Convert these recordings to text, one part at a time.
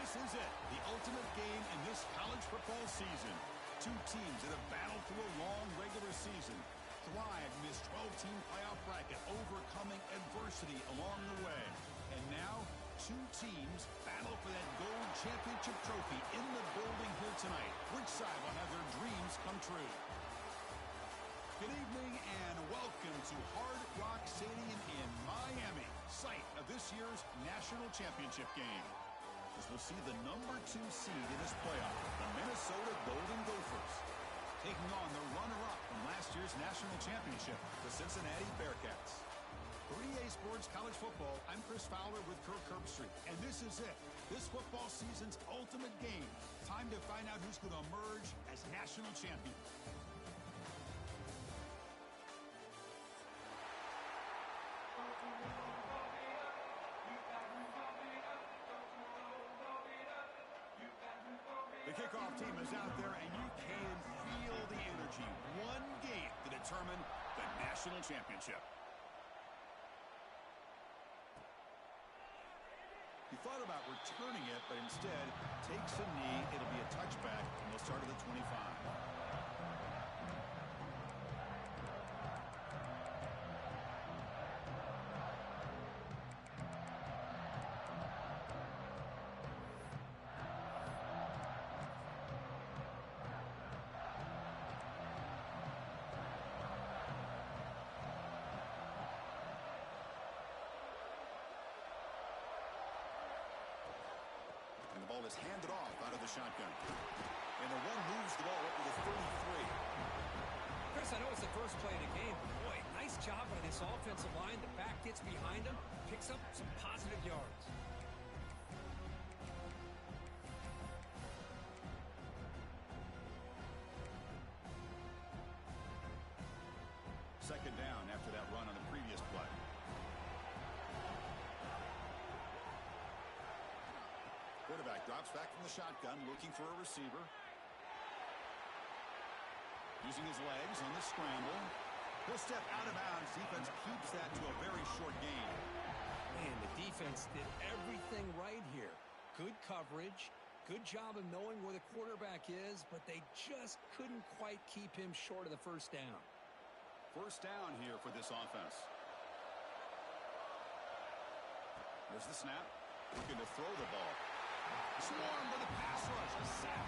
This is it, the ultimate game in this college football season. Two teams that have battled through a long regular season, thrived in this 12-team playoff bracket, overcoming adversity along the way. And now, two teams battle for that gold championship trophy in the building here tonight. Which side will have their dreams come true? Good evening and welcome to Hard Rock Stadium in Miami, site of this year's national championship game. As we'll see the #2 seed in this playoff, the Minnesota Golden Gophers, taking on the runner-up from last year's national championship, the Cincinnati Bearcats. For EA Sports College Football, I'm Chris Fowler with Kirk Herbstreit, and this is it, this football season's ultimate game. Time to find out who's going to emerge as national champion. The kickoff team is out there, and you can feel the energy. One game to determine the national championship. He thought about returning it, but instead takes a knee. It'll be a touchback, and they'll start at the 25. Is handed off out of the shotgun. And the one moves the ball up to the 33. Chris, I know it's the first play of the game. Boy, nice job by this offensive line. The back gets behind him, picks up some positive yards. Second down after that run on the previous play. Quarterback drops back from the shotgun, looking for a receiver. Using his legs on the scramble. He'll step out of bounds. Defense keeps that to a very short gain. Man, the defense did everything right here. Good coverage, good job of knowing where the quarterback is, but they just couldn't quite keep him short of the first down. First down here for this offense. There's the snap. Looking to throw the ball. Swarmed by the pass rush, a sack.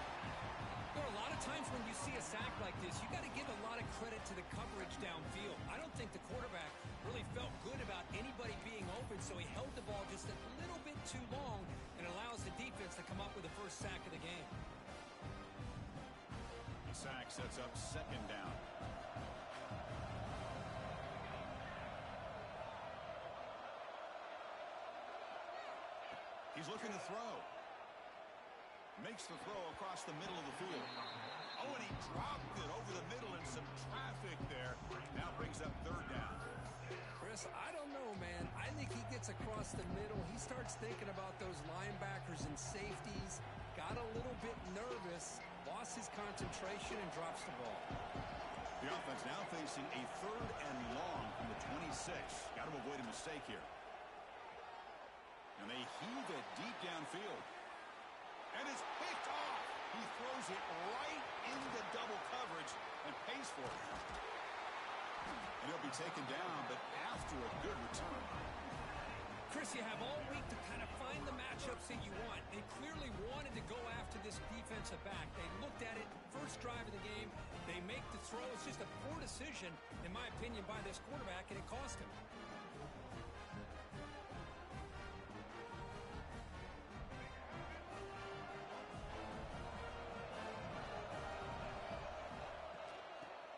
There are a lot of times when you see a sack like this, you got to give a lot of credit to the coverage downfield. I don't think the quarterback really felt good about anybody being open, so he held the ball just a little bit too long and allows the defense to come up with the first sack of the game. The sack sets up second down. He's looking to throw. Makes the throw across the middle of the field. Oh, and he dropped it over the middle and some traffic there. Now brings up third down. Chris, I don't know, man. I think he gets across the middle. He starts thinking about those linebackers and safeties. Got a little bit nervous. Lost his concentration and drops the ball. The offense now facing a third and long from the 26. Got to avoid a mistake here. And they heave it deep downfield. And it's picked off. He throws it right into double coverage and pays for it. And he'll be taken down, but after a good return. Chris, you have all week to kind of find the matchups that you want. They clearly wanted to go after this defensive back. They looked at it, first drive of the game. They make the throw. It's just a poor decision, in my opinion, by this quarterback, and it cost him.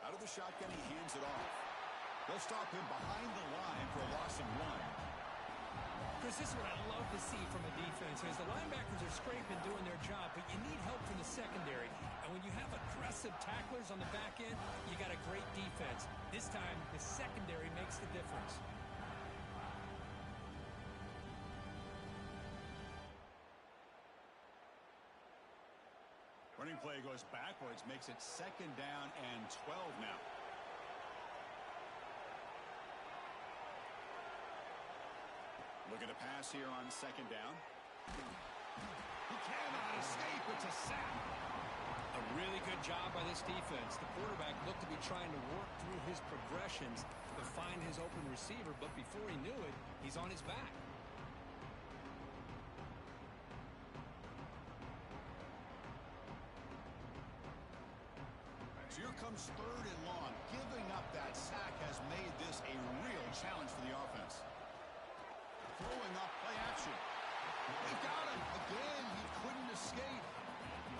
Out of the shotgun, he hands it off. They'll stop him behind the line for a loss of 1. Chris, this is what I love to see from a defense. As the linebackers are scraping, doing their job, but you need help from the secondary. And when you have aggressive tacklers on the back end, you got a great defense. This time, the secondary makes the difference. Running play goes backwards, makes it second down and 12 now. Looking to pass here on second down. He cannot escape. It's a sack. A really good job by this defense. The quarterback looked to be trying to work through his progressions to find his open receiver, but before he knew it, he's on his back. So here comes 3rd and long. Giving up that sack has made this a real challenge for the offense. Throwing up play action. They got him. Again, he couldn't escape.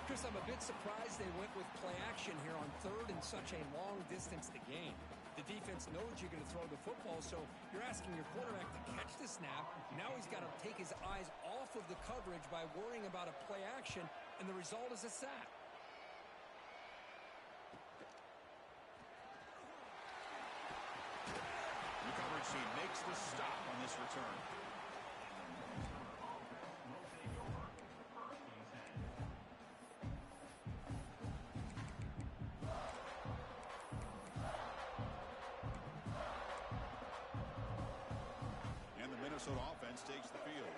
Chris, I'm a bit surprised they went with play action here on 3rd and such a long distance to gain. The defense knows you're going to throw the football, so you're asking your quarterback to catch the snap. Now he's got to take his eyes off of the coverage by worrying about a play action, and the result is a sack. The coverage team makes the stop on this return. And the Minnesota offense takes the field.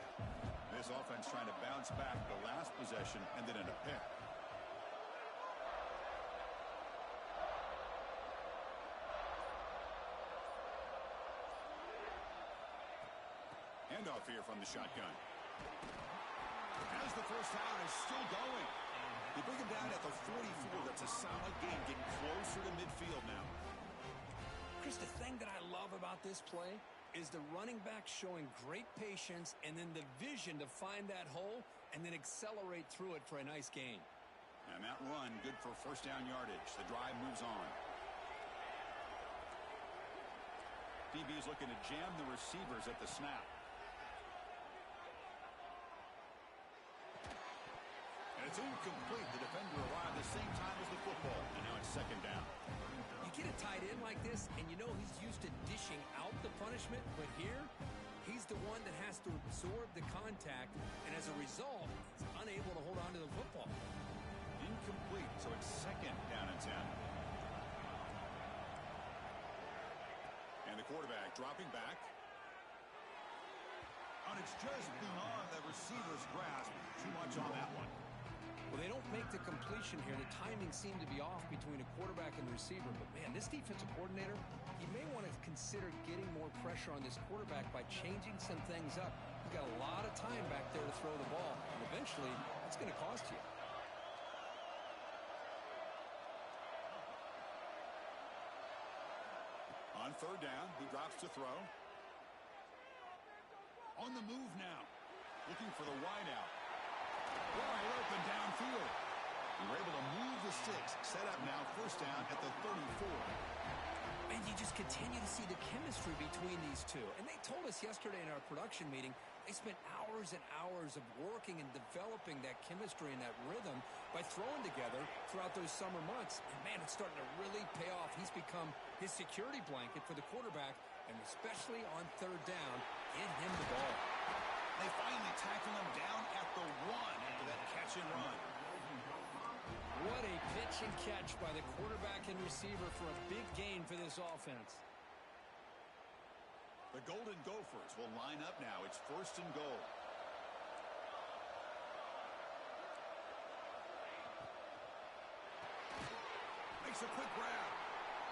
This offense trying to bounce back the last possession and then in a pick. Handoff here from the shotgun. As the first down is still going. They bring him down at the 44. That's a solid gain, getting closer to midfield now. Chris, the thing that I love about this play is the running back showing great patience and then the vision to find that hole and then accelerate through it for a nice gain. And that run, good for first down yardage. The drive moves on. DB is looking to jam the receivers at the snap. And it's incomplete. The defender arrived the same time as the football. And now it's 2nd down. You get a tight end like this, and you know he's used to dishing out the punishment, but here, he's the one that has to absorb the contact, and as a result, he's unable to hold on to the football. Incomplete, so it's 2nd down and 10. And the quarterback dropping back. And it's just beyond the receiver's grasp. Too much on that one. Well, they don't make the completion here. The timing seemed to be off between a quarterback and receiver. But, man, this defensive coordinator, he may want to consider getting more pressure on this quarterback by changing some things up. You've got a lot of time back there to throw the ball. And eventually, it's going to cost you. On 3rd down, he drops to throw. On the move now. Looking for the wideout. Wide open downfield. We were able to move the sticks. Set up now, 1st down at the 34. And you just continue to see the chemistry between these two. And they told us yesterday in our production meeting, they spent hours and hours of working and developing that chemistry and that rhythm by throwing together throughout those summer months. And, man, it's starting to really pay off. He's become his security blanket for the quarterback, and especially on 3rd down, get him the ball. They finally tackle him down at the 1 after that catch and run. What a pitch and catch by the quarterback and receiver for a big gain for this offense. The Golden Gophers will line up now. It's 1st and goal. Makes a quick grab.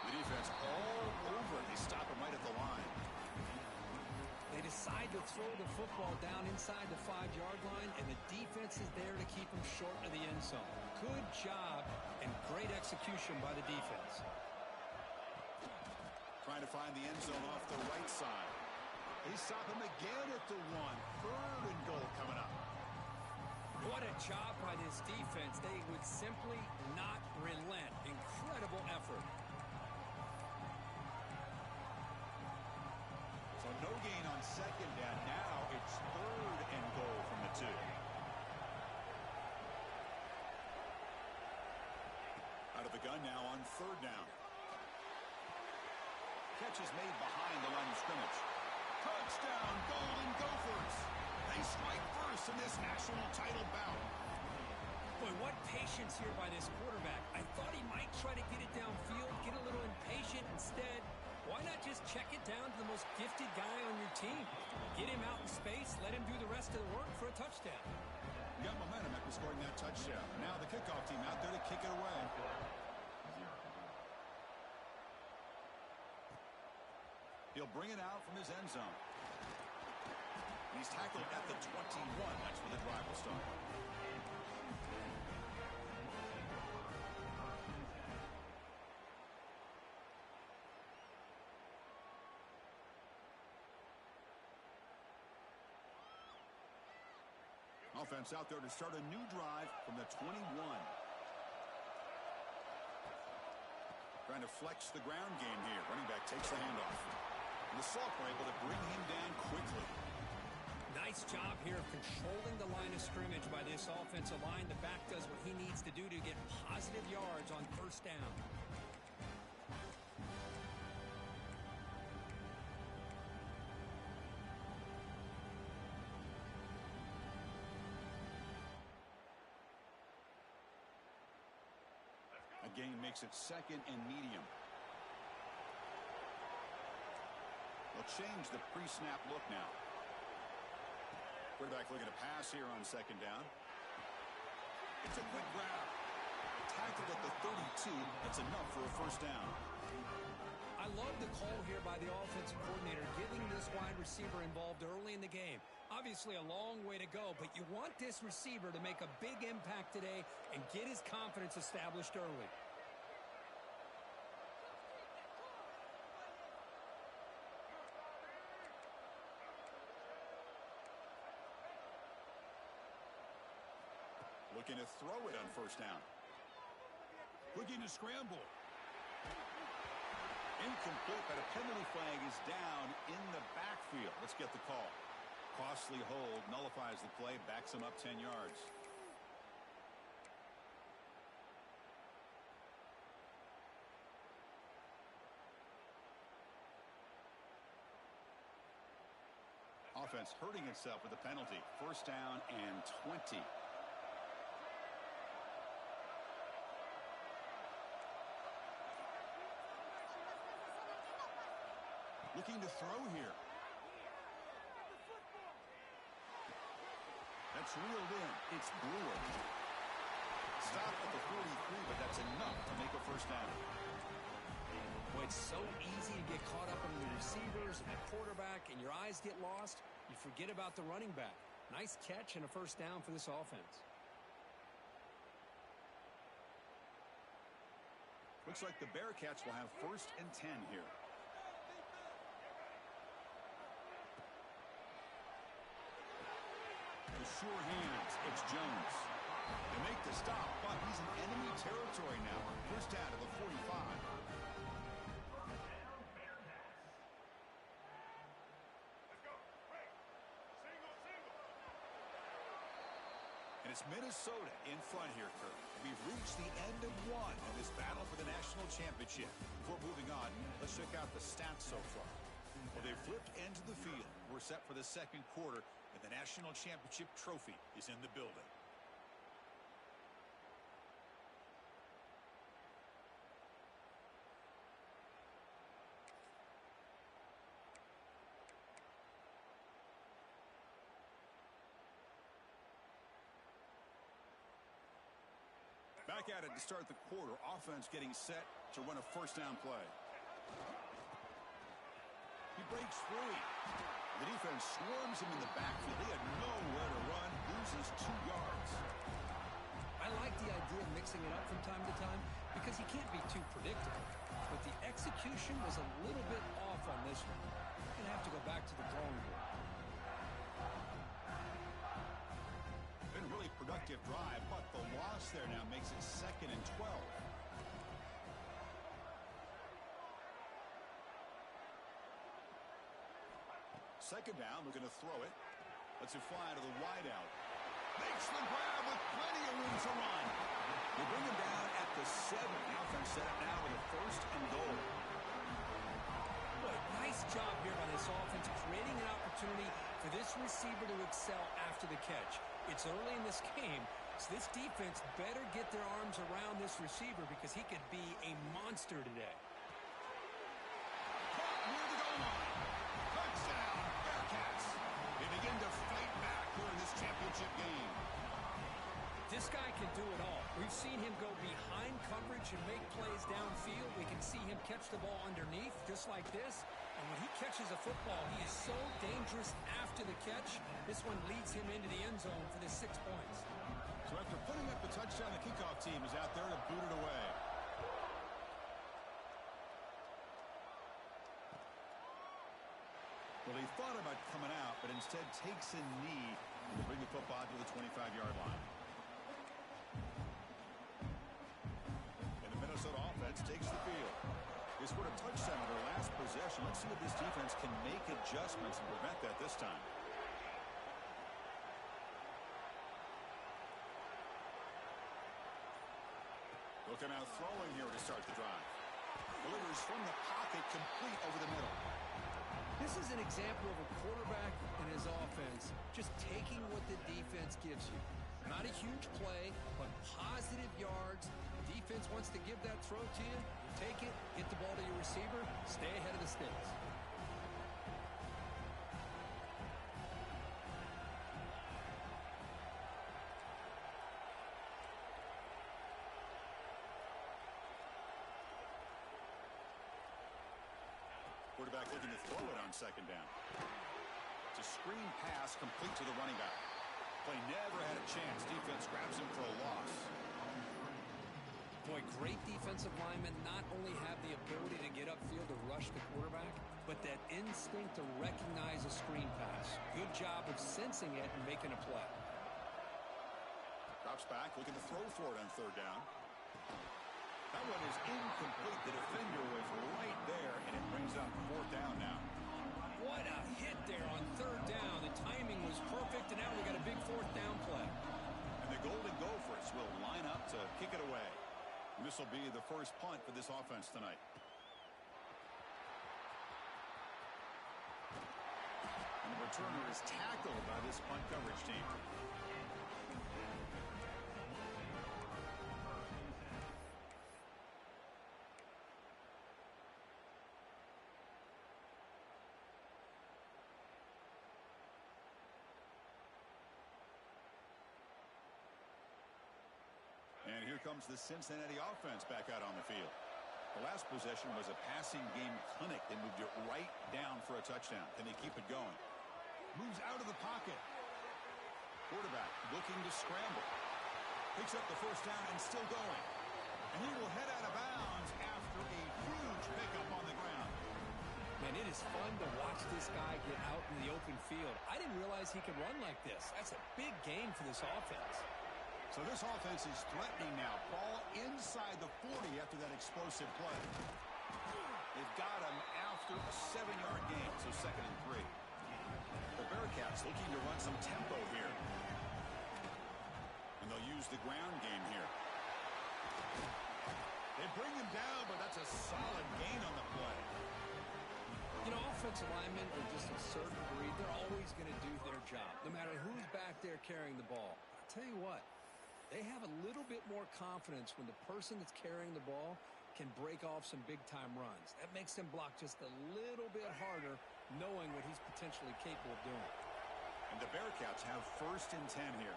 The defense all over. They stop him right at the line. They decide to throw the football down inside the 5-yard line, and the defense is there to keep them short of the end zone. Good job and great execution by the defense. Trying to find the end zone off the right side. They stop him again at the 1. 3rd and goal coming up. What a job by this defense. They would simply not relent. Incredible effort. So no gain on 2nd down. Now it's 3rd and goal from the 2. Out of the gun now on 3rd down. Catch is made behind the line of scrimmage. Touchdown, Golden Gophers. They strike first in this national title bout. Boy, what patience here by this quarterback. I thought he might try to get it downfield, get a little impatient. Instead, why not just check it down to the most gifted guy on your team? Get him out in space, let him do the rest of the work for a touchdown. Got momentum after scoring that touchdown. Now the kickoff team out there to kick it away. He'll bring it out from his end zone. He's tackled at the 21. That's where the drive will start. Offense out there to start a new drive from the 21. Trying to flex the ground game here. Running back takes the handoff. And the Sophomore able to bring him down quickly. Nice job here of controlling the line of scrimmage by this offensive line. The back does what he needs to do to get positive yards on first down. Gain makes it second and medium. They'll change the pre-snap look now. Quarterback looking to pass here on second down. It's a quick grab. Tackled at the 32. That's enough for a first down. I love the call here by the offensive coordinator, getting this wide receiver involved early in the game. Obviously a long way to go, but you want this receiver to make a big impact today and get his confidence established early. Looking to throw it on first down. Looking to scramble. Incomplete, but a penalty flag is down in the backfield. Let's get the call. Costly hold, nullifies the play, backs him up 10 yards. Offense hurting itself with a penalty. First down and 20. Looking to throw here. That's reeled in. It's Brewer. Stop at the 43, but that's enough to make a first down. Boy, it's so easy to get caught up in the receivers and the quarterback, and your eyes get lost. You forget about the running back. Nice catch and a first down for this offense. Looks like the Bearcats will have first and 10 here. Sure hands. It's Jones. They make the stop, but he's in enemy territory now. First down to the 45. And it's Minnesota in front here, Kurt. We've reached the end of one in this battle for the national championship. Before moving on, let's check out the stats so far. Well, they've flipped into the field. We're set for the second quarter, and the national championship trophy is in the building. Back at it to start the quarter. Offense getting set to run a first down play. He breaks free. The defense swarms him in the backfield. He had nowhere to run. Loses 2 yards. I like the idea of mixing it up from time to time because you can't be too predictable. But the execution was a little bit off on this one. You're going to have to go back to the drawing board. Been a really productive drive, but the loss there now makes it second and 12. Second down, looking to throw it. Lets it fly to the wideout. Makes the grab with plenty of room to run. They bring him down at the 7. The offense set up now with a first and goal. Boy, nice job here by this offense, creating an opportunity for this receiver to excel after the catch. It's early in this game, so this defense better get their arms around this receiver because he could be a monster today. Caught near the goal line. Touchdown, Bearcats. They begin to fight back here in this championship game. This guy can do it all. We've seen him go behind coverage and make plays downfield. We can see him catch the ball underneath, just like this. And when he catches a football, he is so dangerous after the catch. This one leads him into the end zone for the 6 points. So after putting up the touchdown, the kickoff team is out there to boot it away. Well, he thought about coming out, but instead takes a knee to bring the football to the 25-yard line. And the Minnesota offense takes the field. They scored a touchdown on their last possession. Let's see if this defense can make adjustments and prevent that this time. Looking out throwing here to start the drive. Delivers from the pocket, complete over the middle. This is an example of a quarterback and his offense just taking what the defense gives you. Not a huge play, but positive yards. The defense wants to give that throw to you. You take it, get the ball to your receiver, stay ahead of the sticks. Quarterback looking to throw it on second down. It's a screen pass complete to the running back. Play never had a chance. Defense grabs him for a loss. Boy, great defensive linemen not only have the ability to get upfield to rush the quarterback, but that instinct to recognize a screen pass. Good job of sensing it and making a play. Drops back, looking to throw for it on third down. That one is incomplete. The defender was right there, and it brings up fourth down now. What a hit there on third down. The timing was perfect, and now we got a big fourth down play. And the Golden Gophers will line up to kick it away. And this will be the first punt for this offense tonight. And the returner is tackled by this punt coverage team. And here comes the Cincinnati offense back out on the field. The last possession was a passing game clinic. They moved it right down for a touchdown. Can they keep it going? Moves out of the pocket. Quarterback looking to scramble. Picks up the first down and still going. And he will head out of bounds after a huge pickup on the ground. Man, it is fun to watch this guy get out in the open field. I didn't realize he could run like this. That's a big gain for this offense. So this offense is threatening now. Ball inside the 40 after that explosive play. They've got him after a 7-yard gain, so 2nd and 3. The Bearcats looking to run some tempo here. And they'll use the ground game here. They bring him down, but that's a solid gain on the play. You know, offensive linemen are just a certain breed. They're always going to do their job, no matter who's back there carrying the ball. I'll tell you what. They have a little bit more confidence when the person that's carrying the ball can break off some big-time runs. That makes them block just a little bit harder, knowing what he's potentially capable of doing. And the Bearcats have 1st and 10 here.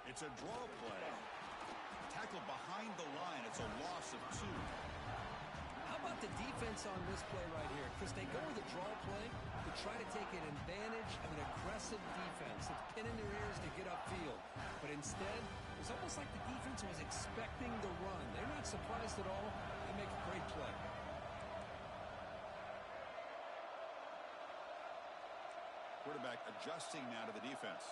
It's a draw play. Tackled behind the line. It's a loss of 2. How about the defense on this play right here? Chris, they go with a draw play to try to take an advantage of an aggressive defense that's pinning their ears to get upfield. But instead, it's almost like the defense was expecting the run. They're not surprised at all. They make a great play. Quarterback adjusting now to the defense.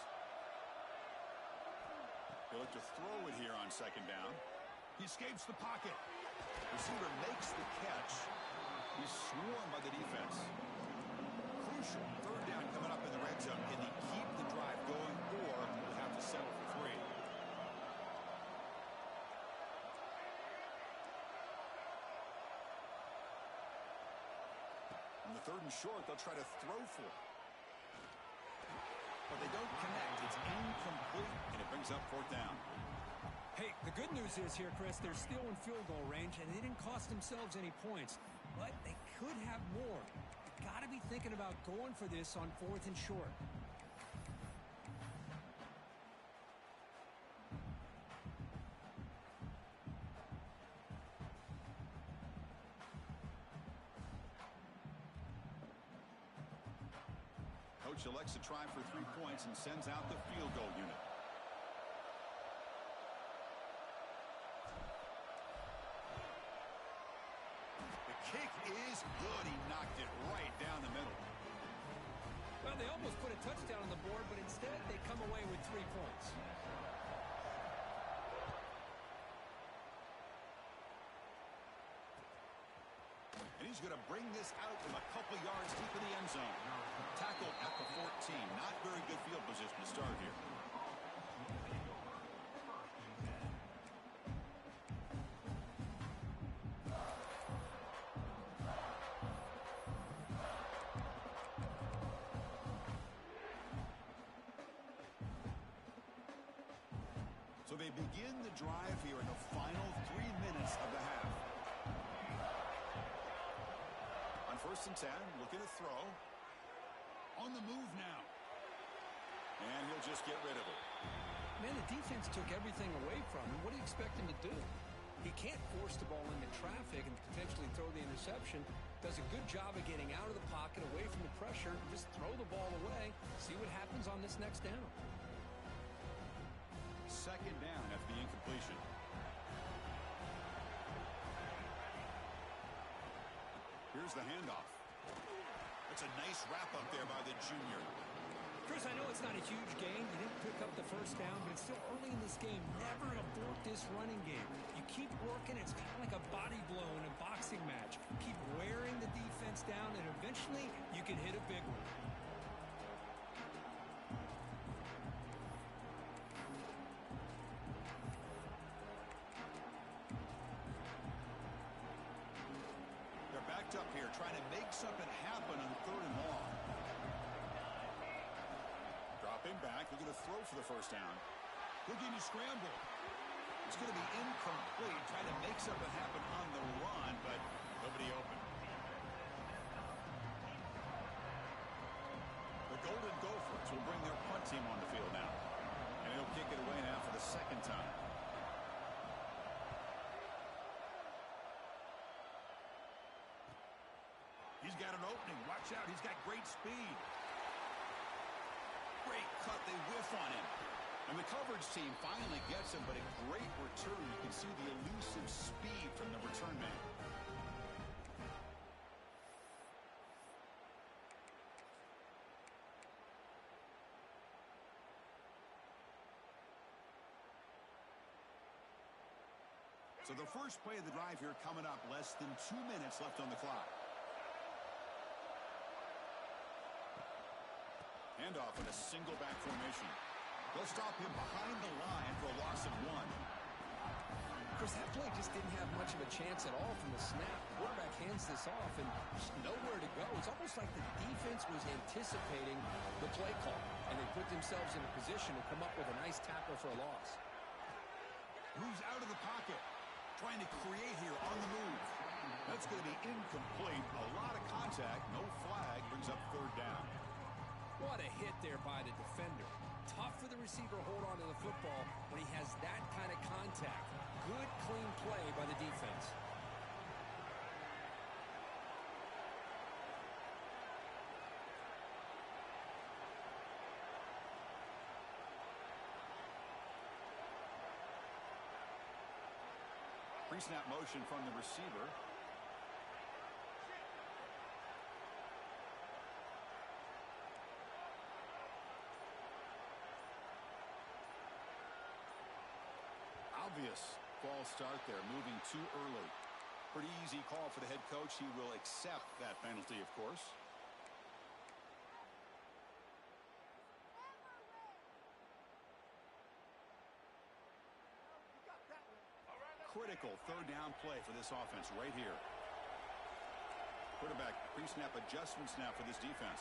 They look to throw it here on 2nd down. He escapes the pocket. Receiver makes the catch. He's swarmed by the defense. Crucial 3rd down coming up in the red zone. Can they keep the drive going, or will have to settle for 3? On the 3rd and short, they'll try to throw for it. But they don't connect. It's incomplete, and it brings up 4th down. Hey, the good news is here, Chris, they're still in field goal range, and they didn't cost themselves any points. But they could have more. You've got to be thinking about going for this on 4th and short. coach elects to try for 3 points and sends out the field goal unit. The kick is good. He knocked it right down the middle. Well, they almost put a touchdown on the board, but instead they come away with 3 points. And he's going to bring this out from a couple yards deep in the end zone. Tackled at the 14. Not very good field position to start here. So they begin the drive here in the final 3 minutes of the half. On 1st and 10, looking to throw. On the move now. And he'll just get rid of it. Man, the defense took everything away from him. What do you expect him to do? He can't force the ball into traffic and potentially throw the interception. Does a good job of getting out of the pocket, away from the pressure, and just throw the ball away. See what happens on this next down. 2nd down after the incompletion. Here's the handoff. It's a nice wrap up there by the junior. Chris, I know it's not a huge gain. You didn't pick up the 1st down, but it's still early in this game. Never abort this running game. You keep working. It's kind of like a body blow in a boxing match. Keep wearing the defense down, and eventually you can hit a big one. Up here trying to make something happen on 3rd and long. Dropping back, looking to throw for the 1st down. Looking to scramble. It's going to be incomplete, trying to make something happen on the run, but nobody open. The Golden Gophers will bring their punt team on the field now. And he'll kick it away now for the 2nd time. He's got an opening. Watch out. He's got great speed. Great cut. They whiff on him. And the coverage team finally gets him, but a great return. You can see the elusive speed from the return man. So the first play of the drive here coming up. Less than 2 minutes left on the clock. Handoff in a single back formation. They'll stop him behind the line for a loss of 1. Chris, that play just didn't have much of a chance at all from the snap. The quarterback hands this off and just nowhere to go. It's almost like the defense was anticipating the play call, and they put themselves in a position to come up with a nice tackle for a loss. Moves out of the pocket. Trying to create here on the move. That's going to be incomplete. A lot of contact. No flag. Brings up 3rd down. What a hit there by the defender. Tough for the receiver to hold on to the football when he has that kind of contact. Good, clean play by the defense. Pre-snap motion from the receiver. Obvious false start there, moving too early. Pretty easy call for the head coach. He will accept that penalty, of course. Critical 3rd down play for this offense right here. Quarterback pre-snap adjustments now for this defense.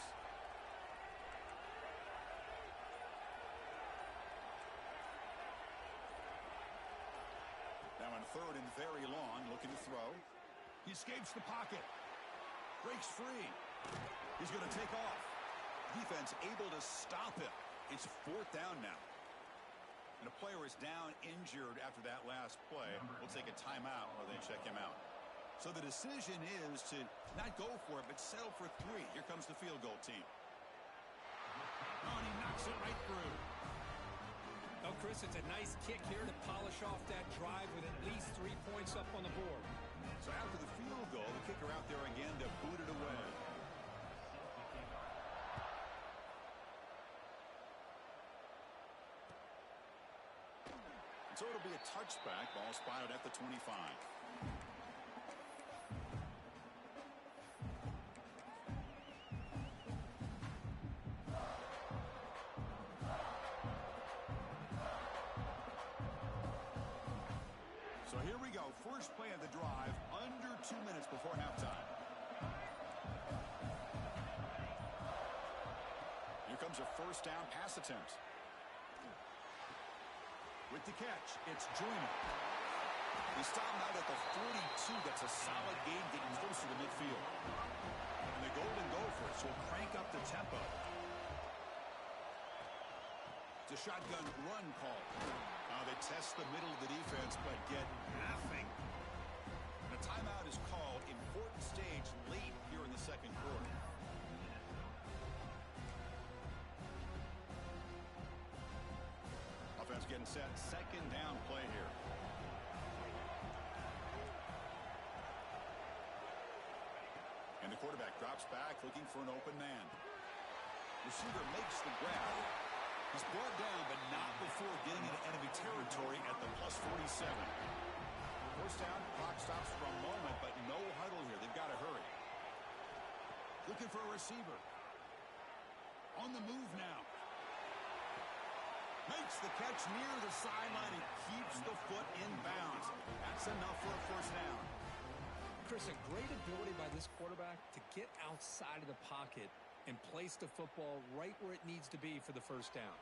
Now on 3rd and very long, looking to throw. He escapes the pocket. Breaks free. He's going to take off. Defense able to stop him. It's 4th down now. And a player is down injured after that last play. We'll take a timeout while they check him out. So the decision is to not go for it, but settle for 3. Here comes the field goal team. Oh, and he knocks it right through. Oh, Chris, it's a nice kick here to polish off that drive with at least 3 points up on the board. So after the field goal, the kicker out there again to boot it away. So it'll be a touchback. Ball spotted at the 25. So here we go. First play of the drive, under 2 minutes before halftime. Here comes a first down pass attempt. With the catch, it's Joyner. He stopped out at the 42. That's a solid gain getting closer to midfield. And the Golden Gophers will crank up the tempo. It's a shotgun run call. They test the middle of the defense, but get nothing. The timeout is called. Important stage late here in the second quarter. Offense getting set. Second down play here. And the quarterback drops back looking for an open man. Receiver makes the grab. He's brought down, but not before getting into enemy territory at the plus 47. First down, clock stops for a moment, but no huddle here. They've got to hurry. Looking for a receiver. On the move now. Makes the catch near the sideline and keeps the foot in bounds. That's enough for a first down. Chris, a great ability by this quarterback to get outside of the pocket and place the football right where it needs to be for the first down.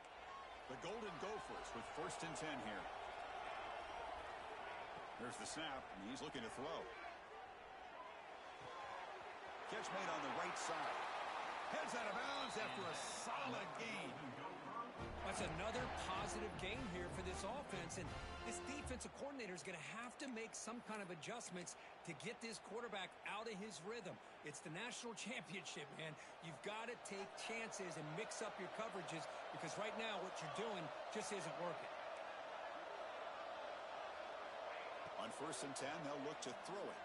The Golden Gophers with 1st and 10 here. There's the snap, and he's looking to throw. Catch made on the right side. Heads out of bounds after a solid gain. That's another positive gain here for this offense, and this defensive coordinator is going to have to make some kind of adjustments to get this quarterback out of his rhythm. It's the national championship, man. You've got to take chances and mix up your coverages because right now what you're doing just isn't working. On 1st and 10, they'll look to throw it.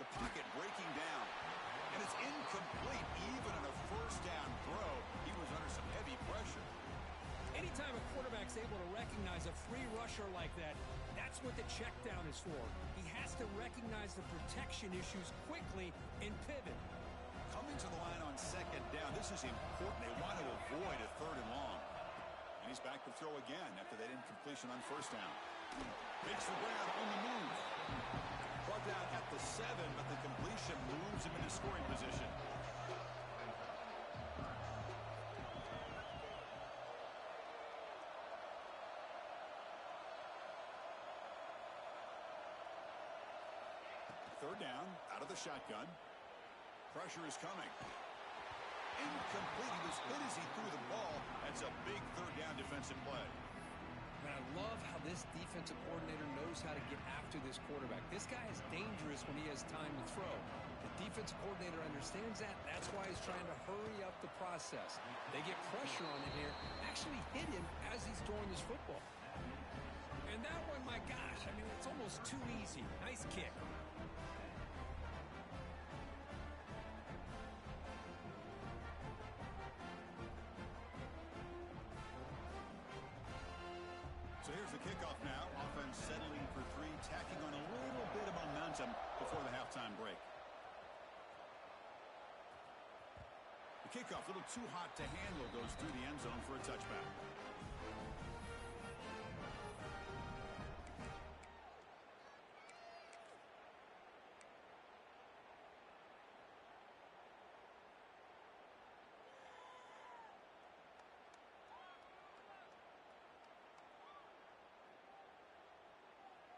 The pocket breaking down, and it's incomplete even on a first down throw. He was under some heavy pressure. Anytime a quarterback's able to recognize a free rusher like that, that's what the check down is for. He has to recognize the protection issues quickly and pivot. Coming to the line on 2nd down, this is important. They want to avoid a 3rd and long. And he's back to throw again after that incompletion on 1st down. Makes the grab on the move. Brought down at the 7, but the completion moves him into scoring position. Third down, out of the shotgun. Pressure is coming. Incomplete. He was hit as he threw the ball. That's a big 3rd down defensive play. And I love how this defensive coordinator knows how to get after this quarterback. This guy is dangerous when he has time to throw. The defensive coordinator understands that. That's why he's trying to hurry up the process. They get pressure on him here, actually hit him as he's throwing this football. And that one, my gosh, I mean, it's almost too easy. Nice kick. So here's the kickoff now. Offense settling for 3, tacking on a little bit of momentum before the halftime break. The kickoff, a little too hot to handle, goes through the end zone for a touchback.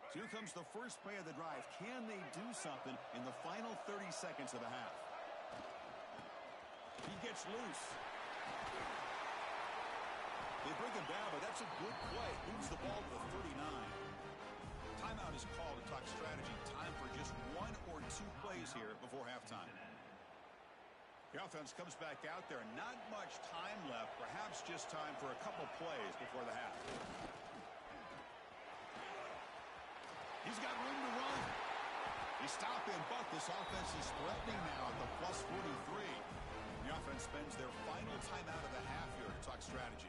So here comes the first play of the drive. Can they do something in the final 30 seconds of the half? He gets loose. They bring him down, but that's a good play. Moves the ball to the 39. Timeout is called to talk strategy. Time for just 1 or 2 plays here before halftime. The offense comes back out there. Not much time left. Perhaps just time for a couple plays before the half. He's got room to run. He stopped him, but this offense is threatening now at the plus 43. The offense spends their final timeout of the half here to talk strategy.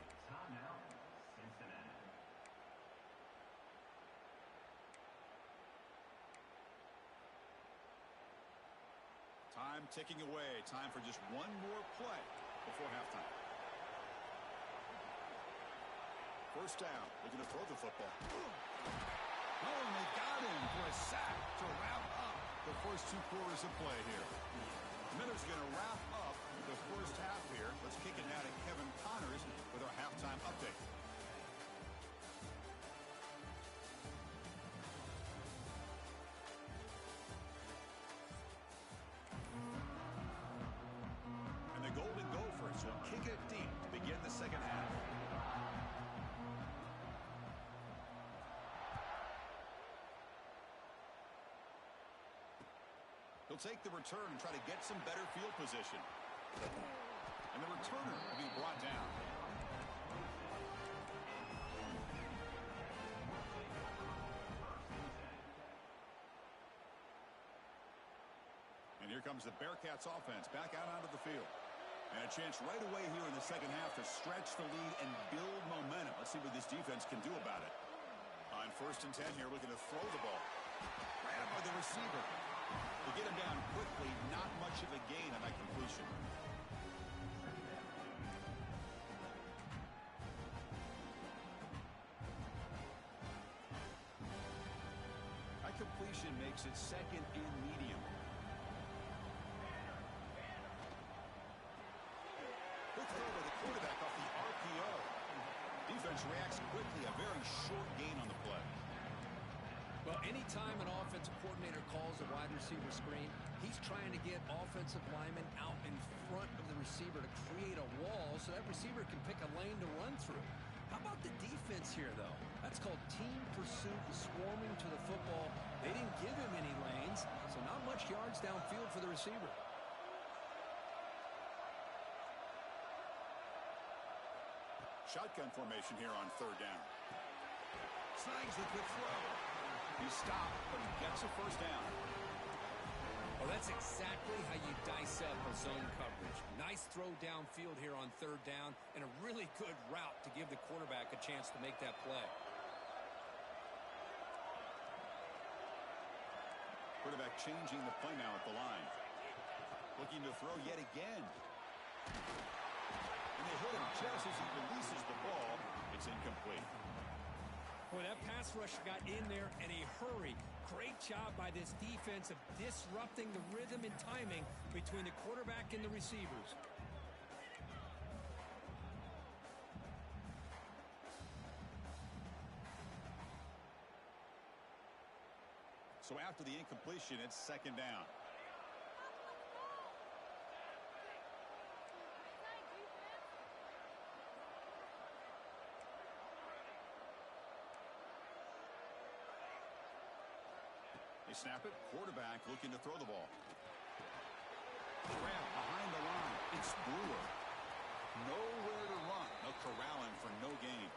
Time ticking away. Time for just one more play before halftime. First down. Looking to throw the football. Oh, and they got him for a sack to wrap up the first 2 quarters of play here. Miller's going to wrap up the first half here. Let's kick it out at Kevin Connors with our halftime update. And the Golden Gophers will kick it deep to begin the second half. He'll take the return and try to get some better field position. And the returner will be brought down. And here comes the Bearcats offense back out onto the field. And a chance right away here in the second half to stretch the lead and build momentum. Let's see what this defense can do about it. On 1st and 10 here, looking to throw the ball. Grabbed by the receiver. To get him down quickly, not much of a gain on that completion. That completion makes it 2nd and medium. Quick throw by the quarterback off the RPO. Defense reacts quickly, a very short gain on the play. Well, anytime an offensive coordinator calls a wide receiver screen, he's trying to get offensive linemen out in front of the receiver to create a wall so that receiver can pick a lane to run through. How about the defense here, though? That's called team pursuit and swarming to the football. They didn't give him any lanes, so not much yards downfield for the receiver. Shotgun formation here on 3rd down. Snags the quick throw. He stopped, but he gets a first down. Well, that's exactly how you dice up a zone coverage. Nice throw downfield here on 3rd down, and a really good route to give the quarterback a chance to make that play. Quarterback changing the play now at the line. Looking to throw yet again. And they hit him just as he releases the ball. It's incomplete. Boy, that pass rush got in there in a hurry. Great job by this defense of disrupting the rhythm and timing between the quarterback and the receivers. So after the incompletion, it's 2nd down. They snap it. Quarterback looking to throw the ball. Grab behind the line. It's Brewer. Nowhere to run. No corralling for no gain.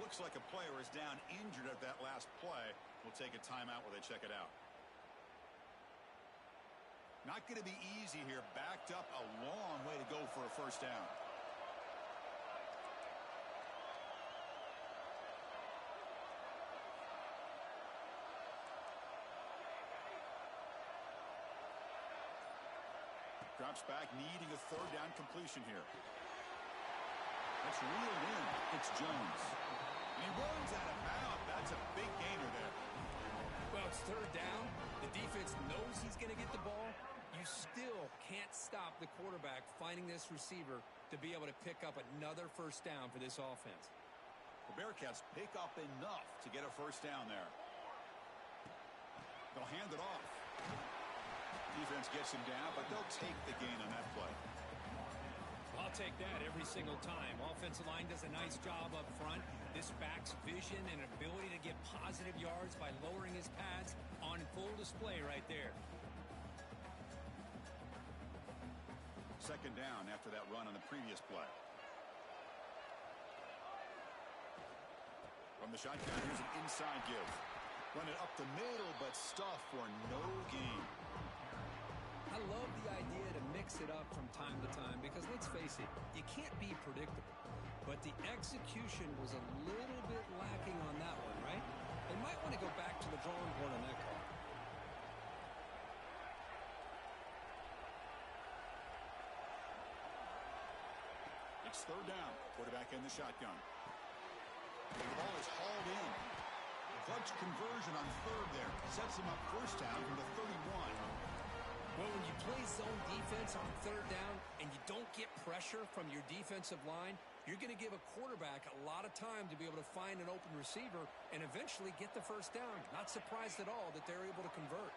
Looks like a player is down injured at that last play. We'll take a timeout where they check it out. Not going to be easy here. Backed up a long way to go for a first down. Drops back, needing a 3rd down completion here. That's reeled in. It's Jones. And he runs out of bounds. That's a big gainer there. Well, it's 3rd down. The defense knows he's going to get the ball. You still can't stop the quarterback finding this receiver to be able to pick up another first down for this offense. The Bearcats pick up enough to get a first down there. They'll hand it off. Defense gets him down, but they'll take the gain on that play. I'll take that every single time. Offensive line does a nice job up front. This back's vision and ability to get positive yards by lowering his pads on full display right there. down after that run on the previous play. From the shotgun, here's an inside give. Run it up the middle, but stuffed for no gain. I love the idea to mix it up from time to time because, let's face it, you can't be predictable. But the execution was a little bit lacking on that one, right? They might want to go back to the drawing board on that call. It's third down. Quarterback in the shotgun. The ball is hauled in. Clutch conversion on third there. Sets him up first down from the 31. Well, when you play zone defense on third down and you don't get pressure from your defensive line, you're going to give a quarterback a lot of time to be able to find an open receiver and eventually get the first down. Not surprised at all that they're able to convert.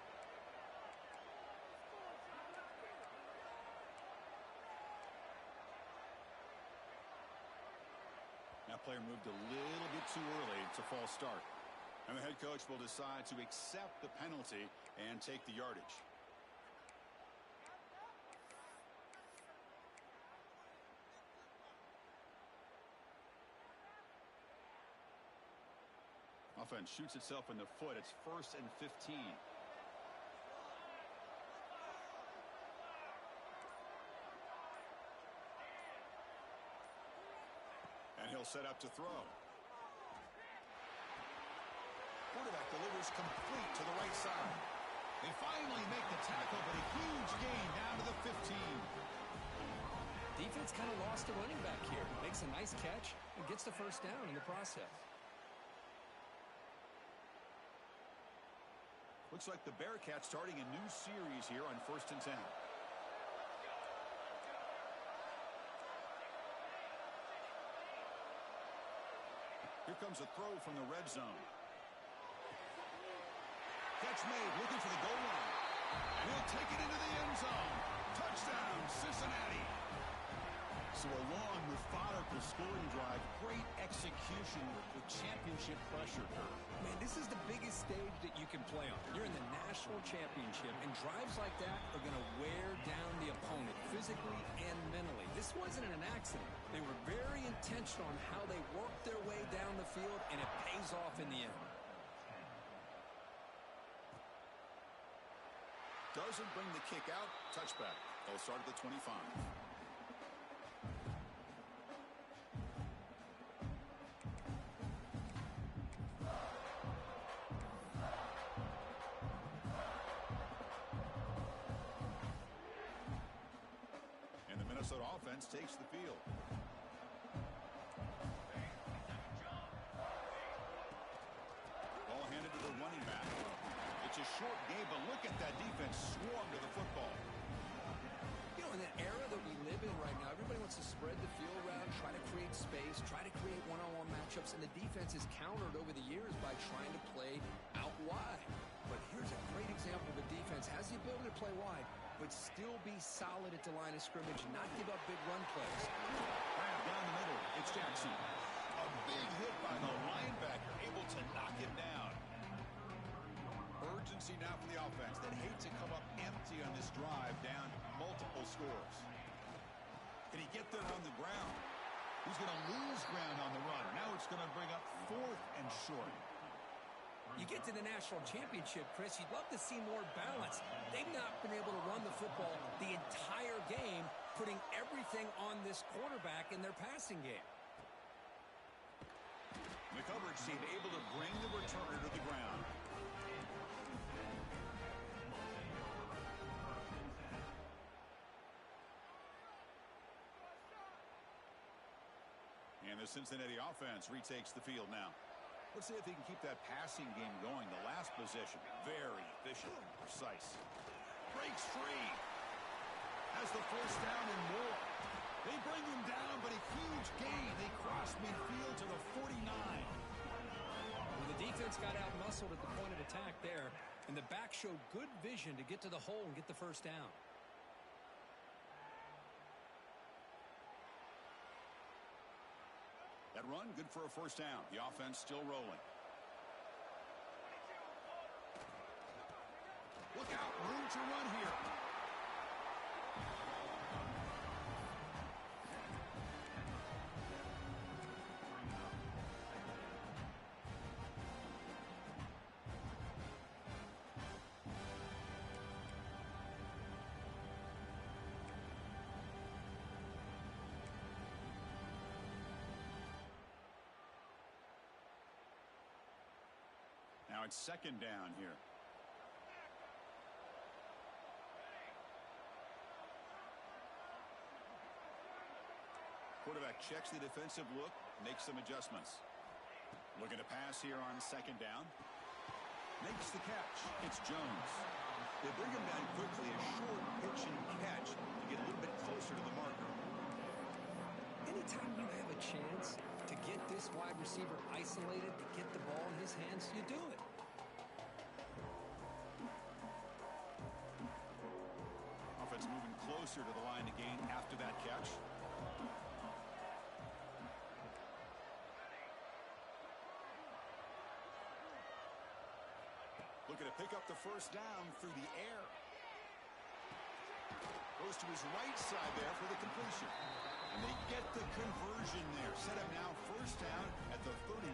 That player moved a little bit too early. It's a false start. And the head coach will decide to accept the penalty and take the yardage. Offense shoots itself in the foot. It's 1st and 15. And he'll set up to throw. Quarterback delivers complete to the right side. They finally make the tackle, but a huge gain down to the 15. Defense kind of lost a running back here. Makes a nice catch and gets the first down in the process. Looks like the Bearcats starting a new series here on 1st and 10. Here comes a throw from the red zone. Catch made, looking for the goal line. And he'll take it into the end zone. Touchdown, Cincinnati. So a long, methodical scoring drive. Great execution with championship pressure. Man, this is the biggest stage that you can play on. You're in the national championship, and drives like that are going to wear down the opponent physically and mentally. This wasn't an accident. They were very intentional on how they worked their way down the field, and it pays off in the end. Doesn't bring the kick out. Touchback. They'll start at the 25. And the Minnesota offense takes the field. Ball handed to the running back. It's a short game, but look at that defense swarm to the football. You know, in the era that we live in right now, everybody wants to spread the field around, try to create space, try to create one-on-one matchups, and the defense is countered over the years by trying to play out wide. But here's a great example of a defense has the ability to play wide, but still be solid at the line of scrimmage and not give up big run plays. Right down the middle, it's Jackson. A big hit by the linebacker, able to knock him down. Urgency now for the offense that hate to come up empty on this drive, down multiple scores. Can he get there on the ground? He's going to lose ground on the run. Now it's going to bring up 4th and short. You get to the national championship, Chris, you'd love to see more balance. They've not been able to run the football the entire game, putting everything on this quarterback in their passing game. The coverage team able to bring the returner to the ground. And the Cincinnati offense retakes the field now. Let's see if they can keep that passing game going. The last possession, very efficient, precise. Breaks free. Has the first down and more. They bring him down, but a huge gain. They cross midfield to the 49. Well, the defense got out-muscled at the point of attack there, and the back showed good vision to get to the hole and get the first down. That run, good for a first down. The offense still rolling. Look out, room to run here. Now it's second down here. Quarterback checks the defensive look, makes some adjustments. Looking to pass here on second down. Makes the catch. It's Jones. They bring him down quickly, a short pitch and catch to get a little bit closer to the marker. Anytime you have a chance to get this wide receiver isolated, to get the ball in his hands, you do it. Offense moving closer to the line to gain after that catch. Looking to pick up the first down through the air. Goes to his right side there for the completion. And they get the conversion there. Set up now first down at the 38.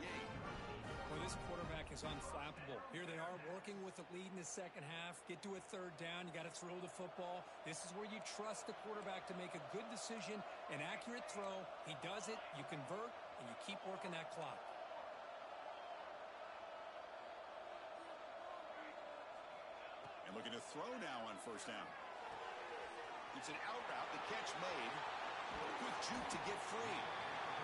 Well, this quarterback is unflappable. Here they are working with the lead in the second half. Get to a third down. You got to throw the football. This is where you trust the quarterback to make a good decision, an accurate throw. He does it. You convert, and you keep working that clock. And looking to throw now on first down. It's an out route. The catch made. Quick juke to get free.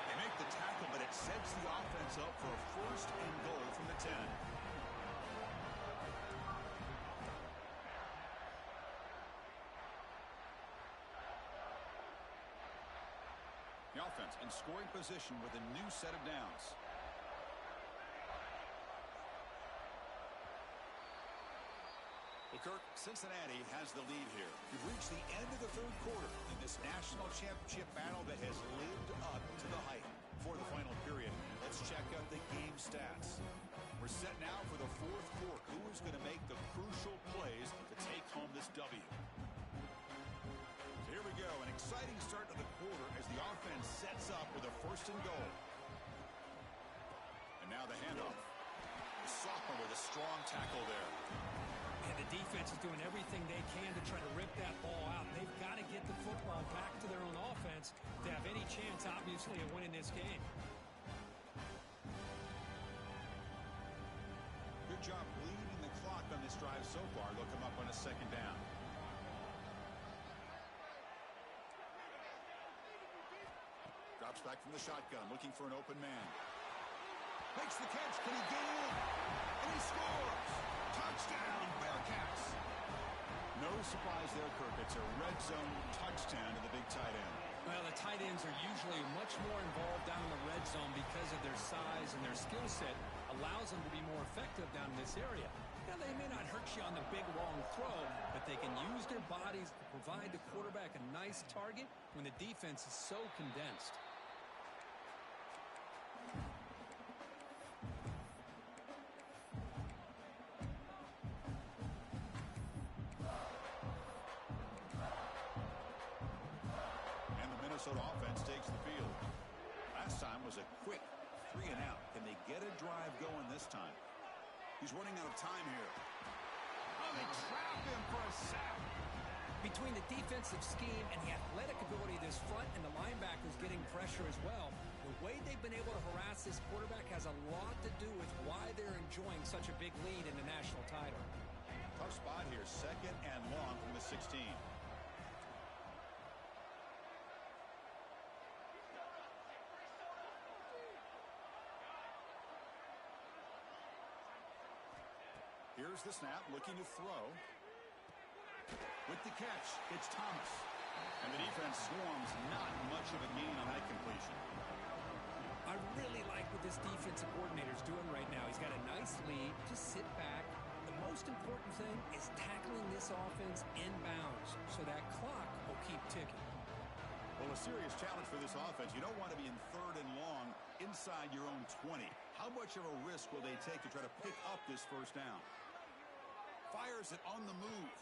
They make the tackle, but it sets the offense up for a first and goal from the 10. The offense in scoring position with a new set of downs. Well, Kirk, Cincinnati has the lead here. We've reached the end of the third quarter in this national championship battle that has lived up to the hype. For the final period, let's check out the game stats. We're set now for the fourth quarter. Who is going to make the crucial plays to take home this W? So here we go. An exciting start to the quarter as the offense sets up with a first and goal. And now the handoff. The sophomore with a strong tackle there. And the defense is doing everything they can to try to rip that ball out. They've got to get the football back to their own offense to have any chance, obviously, of winning this game. Good job bleeding the clock on this drive so far. They'll come up on a second down. Drops back from the shotgun, looking for an open man. Makes the catch. Can he get in? And he scores! Touchdown, Bearcats! No surprise there, Kirk. It's a red zone touchdown to the big tight end. Well, the tight ends are usually much more involved down in the red zone because of their size and their skill set allows them to be more effective down in this area. Now, they may not hurt you on the big, long throw, but they can use their bodies to provide the quarterback a nice target when the defense is so condensed. Minnesota offense takes the field. Last time was a quick 3 and out. Can they get a drive going this time? He's running out of time here. Oh, they trap him for a sack. Between the defensive scheme and the athletic ability of this front and the linebackers getting pressure as well, the way they've been able to harass this quarterback has a lot to do with why they're enjoying such a big lead in the national title. Tough spot here, second and long from the 16. Here's the snap, looking to throw. With the catch, it's Thomas. And the defense swarms, not much of a gain on that completion. I really like what this defensive coordinator is doing right now. He's got a nice lead. Just sit back. The most important thing is tackling this offense in bounds so that clock will keep ticking. Well, a serious challenge for this offense. You don't want to be in third and long inside your own 20. How much of a risk will they take to try to pick up this first down? Fires it on the move.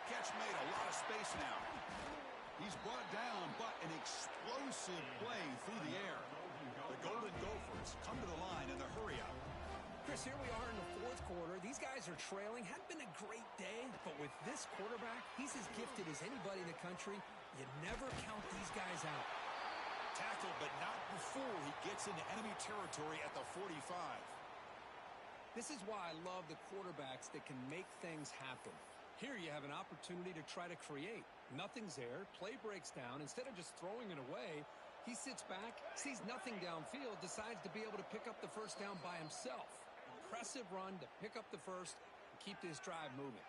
Catch made, a lot of space now. He's brought down, but an explosive play through the air. The Golden Gophers come to the line in the hurry-up. Chris, here we are in the fourth quarter. These guys are trailing. Hadn't been a great day, but with this quarterback, he's as gifted as anybody in the country. You never count these guys out. Tackled, but not before he gets into enemy territory at the 45. This is why I love the quarterbacks that can make things happen. Here you have an opportunity to try to create. Nothing's there. Play breaks down. Instead of just throwing it away, he sits back, sees nothing downfield, decides to be able to pick up the first down by himself. Impressive run to pick up the first and keep this drive moving.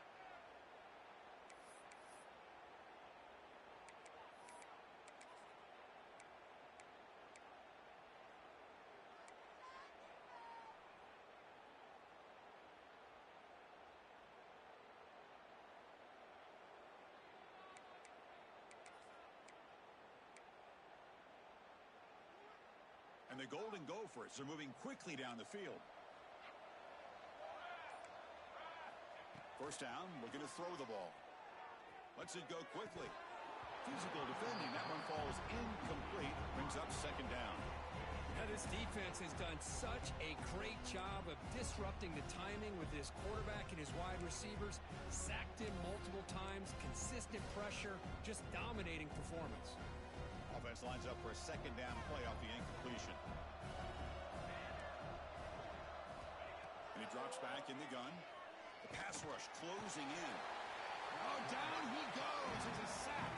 And the Golden Gophers are moving quickly down the field. First down, looking to throw the ball. Lets it go quickly. Physical defending. That one falls incomplete. Brings up second down. Now, this defense has done such a great job of disrupting the timing with his quarterback and his wide receivers. Sacked him multiple times. Consistent pressure. Just dominating performance. Offense lines up for a second down play off the incompletion. And he drops back in the gun. The pass rush closing in. Oh, down he goes. It's a sack.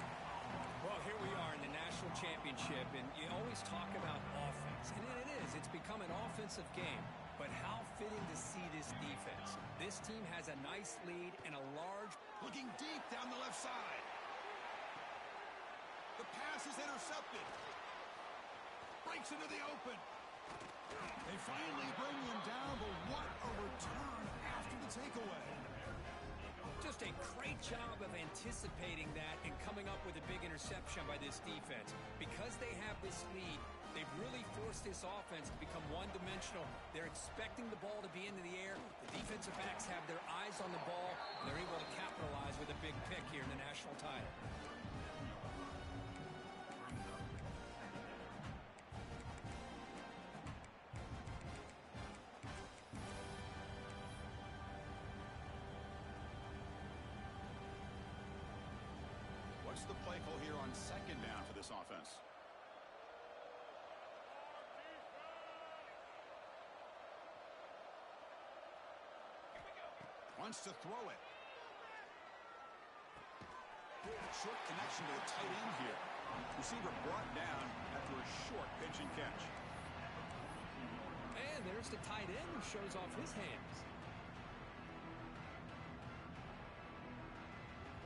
Well, here we are in the national championship, and you always talk about offense. And it is. It's become an offensive game. But how fitting to see this defense. This team has a nice lead and a large... Looking deep down the left side. The pass is intercepted. Breaks into the open. They finally bring him down, but what a return after the takeaway. Just a great job of anticipating that and coming up with a big interception by this defense. Because they have this lead, they've really forced this offense to become one-dimensional. They're expecting the ball to be into the air. The defensive backs have their eyes on the ball, and they're able to capitalize with a big pick here in the national title. What's the play call here on second down for this offense? Wants to throw it. Short connection to the tight end here. Receiver brought down after a short pitch and catch. And there's the tight end who shows off his hands.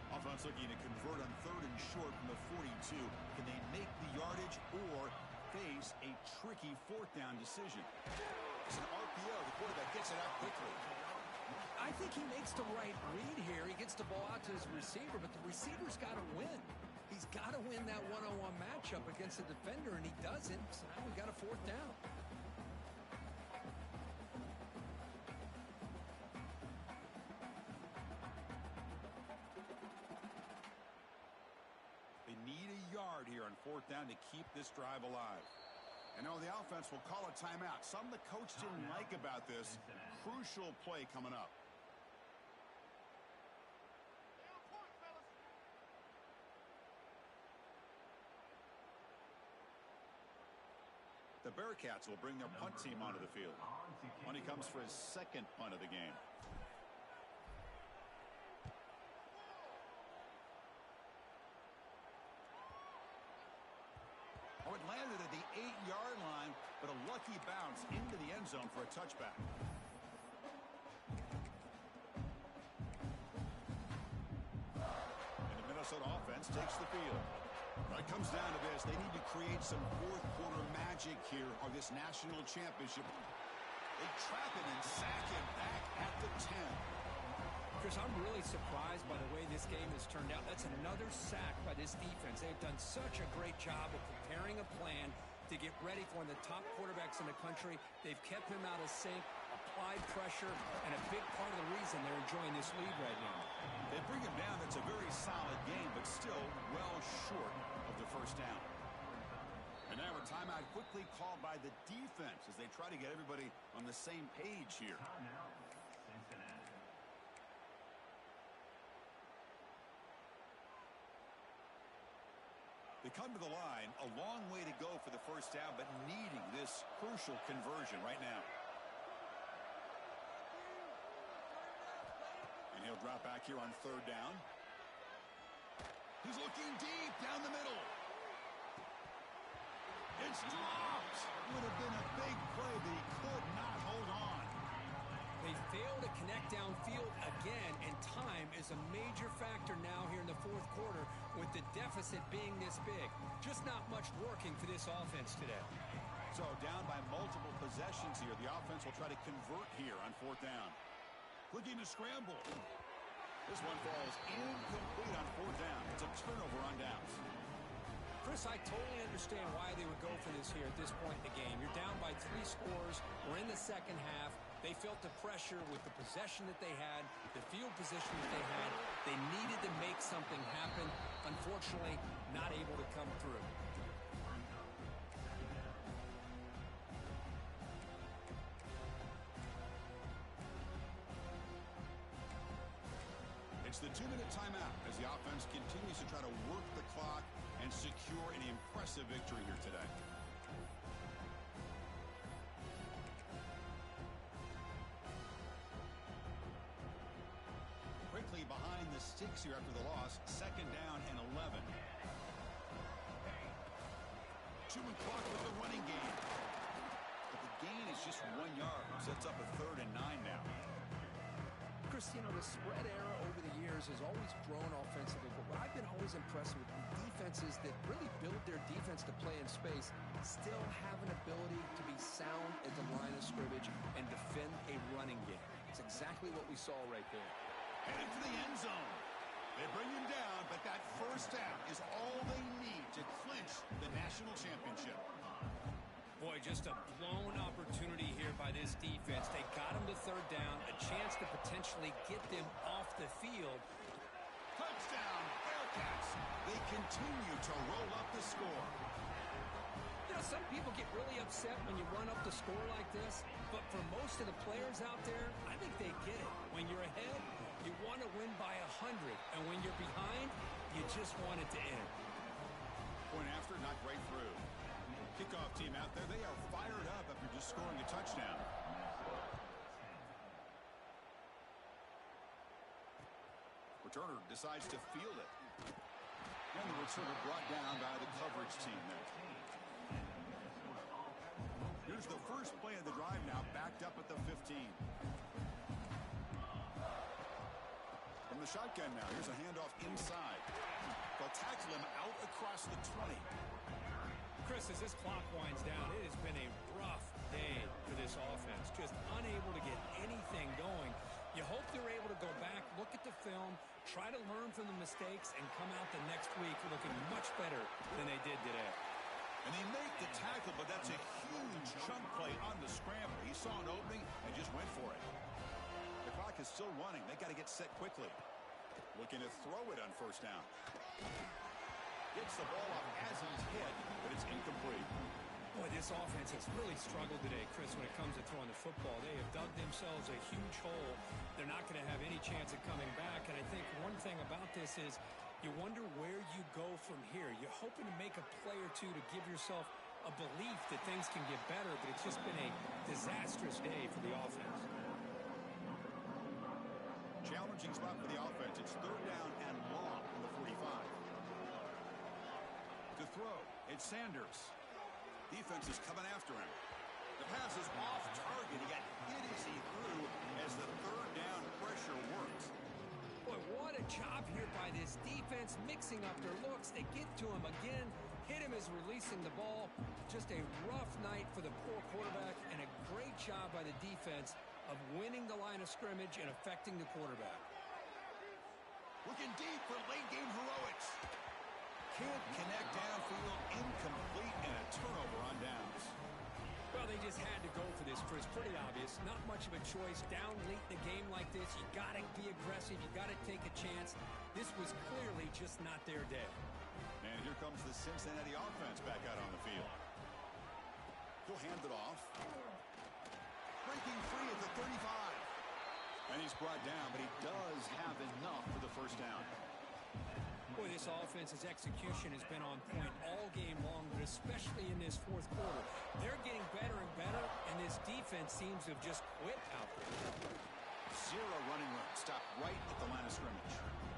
Offense looking to convert on third and short from the 42. Can they make the yardage or face a tricky fourth down decision? It's an RPO. The quarterback gets it out quickly. I think he makes the right read here. He gets the ball out to his receiver, but the receiver's got to win. He's got to win that one-on-one matchup against the defender, and he doesn't. So now we got a fourth down. They need a yard here on fourth down to keep this drive alive. And now the offense will call a timeout. Something the coach didn't like about this. Crucial play coming up. The Bearcats will bring their punt team onto the field. Money comes for his second punt of the game. Oh, it landed at the 8-yard line, but a lucky bounce into the end zone for a touchback. And the Minnesota offense takes the field. It comes down to this. They need to create some fourth-quarter magic here on this national championship. They trap him and sack him back at the 10. Chris, I'm really surprised by the way this game has turned out. That's another sack by this defense. They've done such a great job of preparing a plan to get ready for one of the top quarterbacks in the country. They've kept him out of sync, applied pressure, and a big part of the reason they're enjoying this lead right now. They bring him down. That's a very solid game, but still well short of the first down. And now a timeout quickly called by the defense as they try to get everybody on the same page here. They come to the line, a long way to go for the first down, but needing this crucial conversion right now. He'll drop back here on third down. He's looking deep down the middle. It's dropped. Would have been a big play, but he could not hold on. They fail to connect downfield again, and time is a major factor now here in the fourth quarter with the deficit being this big. Just not much working for this offense today. So down by multiple possessions here. The offense will try to convert here on fourth down. Looking to scramble. This one falls incomplete on fourth down. It's a turnover on downs. Chris, I totally understand why they would go for this here at this point in the game. You're down by 3 scores. We're in the second half. They felt the pressure with the possession that they had, the field position that they had. They needed to make something happen. Unfortunately, not able to come through. It's the 2-minute timeout as the offense continues to try to work the clock and secure an impressive victory here today. Quickly behind the sticks here after the loss. Second down and 11. Chewing clock with the running game. But the gain is just 1 yard. Sets up a 3rd and 9 now. Chris, you know, the spread era over the years has always grown offensively, but what I've been always impressed with defenses that really build their defense to play in space still have an ability to be sound at the line of scrimmage and defend a running game. It's exactly what we saw right there. Headed for the end zone. They bring him down, but that first down is all they need to clinch the national championship. Boy, just a blown opportunity here by this defense. They got him to third down, a chance to potentially get them off the field. Touchdown, Bearcats. They continue to roll up the score. You know, some people get really upset when you run up the score like this, but for most of the players out there, I think they get it. When you're ahead, you want to win by 100, and when you're behind, you just want it to end. Point after, not right through. Kickoff team out there, they are fired up after just scoring a touchdown. Returner decides to field it. And the returner brought down by the coverage team there. Here's the first play of the drive now, backed up at the 15. From the shotgun now, here's a handoff inside. They'll tackle him out across the 20. Chris, as this clock winds down, it has been a rough day for this offense. Just unable to get anything going. You hope they're able to go back, look at the film, try to learn from the mistakes, and come out the next week looking much better than they did today. And they make the tackle, but that's a huge chunk play on the scramble. He saw an opening and just went for it. The clock is still running. They got to get set quickly. Looking to throw it on first down. Gets the ball off as he's hit, but it's incomplete. Boy, this offense has really struggled today, Chris, when it comes to throwing the football. They have dug themselves a huge hole. They're not going to have any chance of coming back. And I think one thing about this is you wonder where you go from here. You're hoping to make a play or two to give yourself a belief that things can get better, but it's just been a disastrous day for the offense. Challenging spot for the offense. It's third down and long from the 45. To throw, it's Sanders. Defense is coming after him. The pass is off target. He got hit as he threw as the third down pressure worked. Boy, what a job here by this defense, mixing up their looks. They get to him again, hit him as releasing the ball. Just a rough night for the poor quarterback, and a great job by the defense of winning the line of scrimmage and affecting the quarterback. Looking deep for late game heroics. Can't connect downfield, incomplete, and a turnover on downs. Well, they just had to go for this, Chris. Pretty obvious. Not much of a choice. Down late in the game like this, you got to be aggressive. You got to take a chance. This was clearly just not their day. And here comes the Cincinnati offense back out on the field. He'll hand it off. Breaking free at the 35. And he's brought down, but he does have enough for the first down. Boy, this offense's execution has been on point all game long, but especially in this fourth quarter. They're getting better and better, and this defense seems to have just quit out there. Zero running room. Stopped right at the line of scrimmage.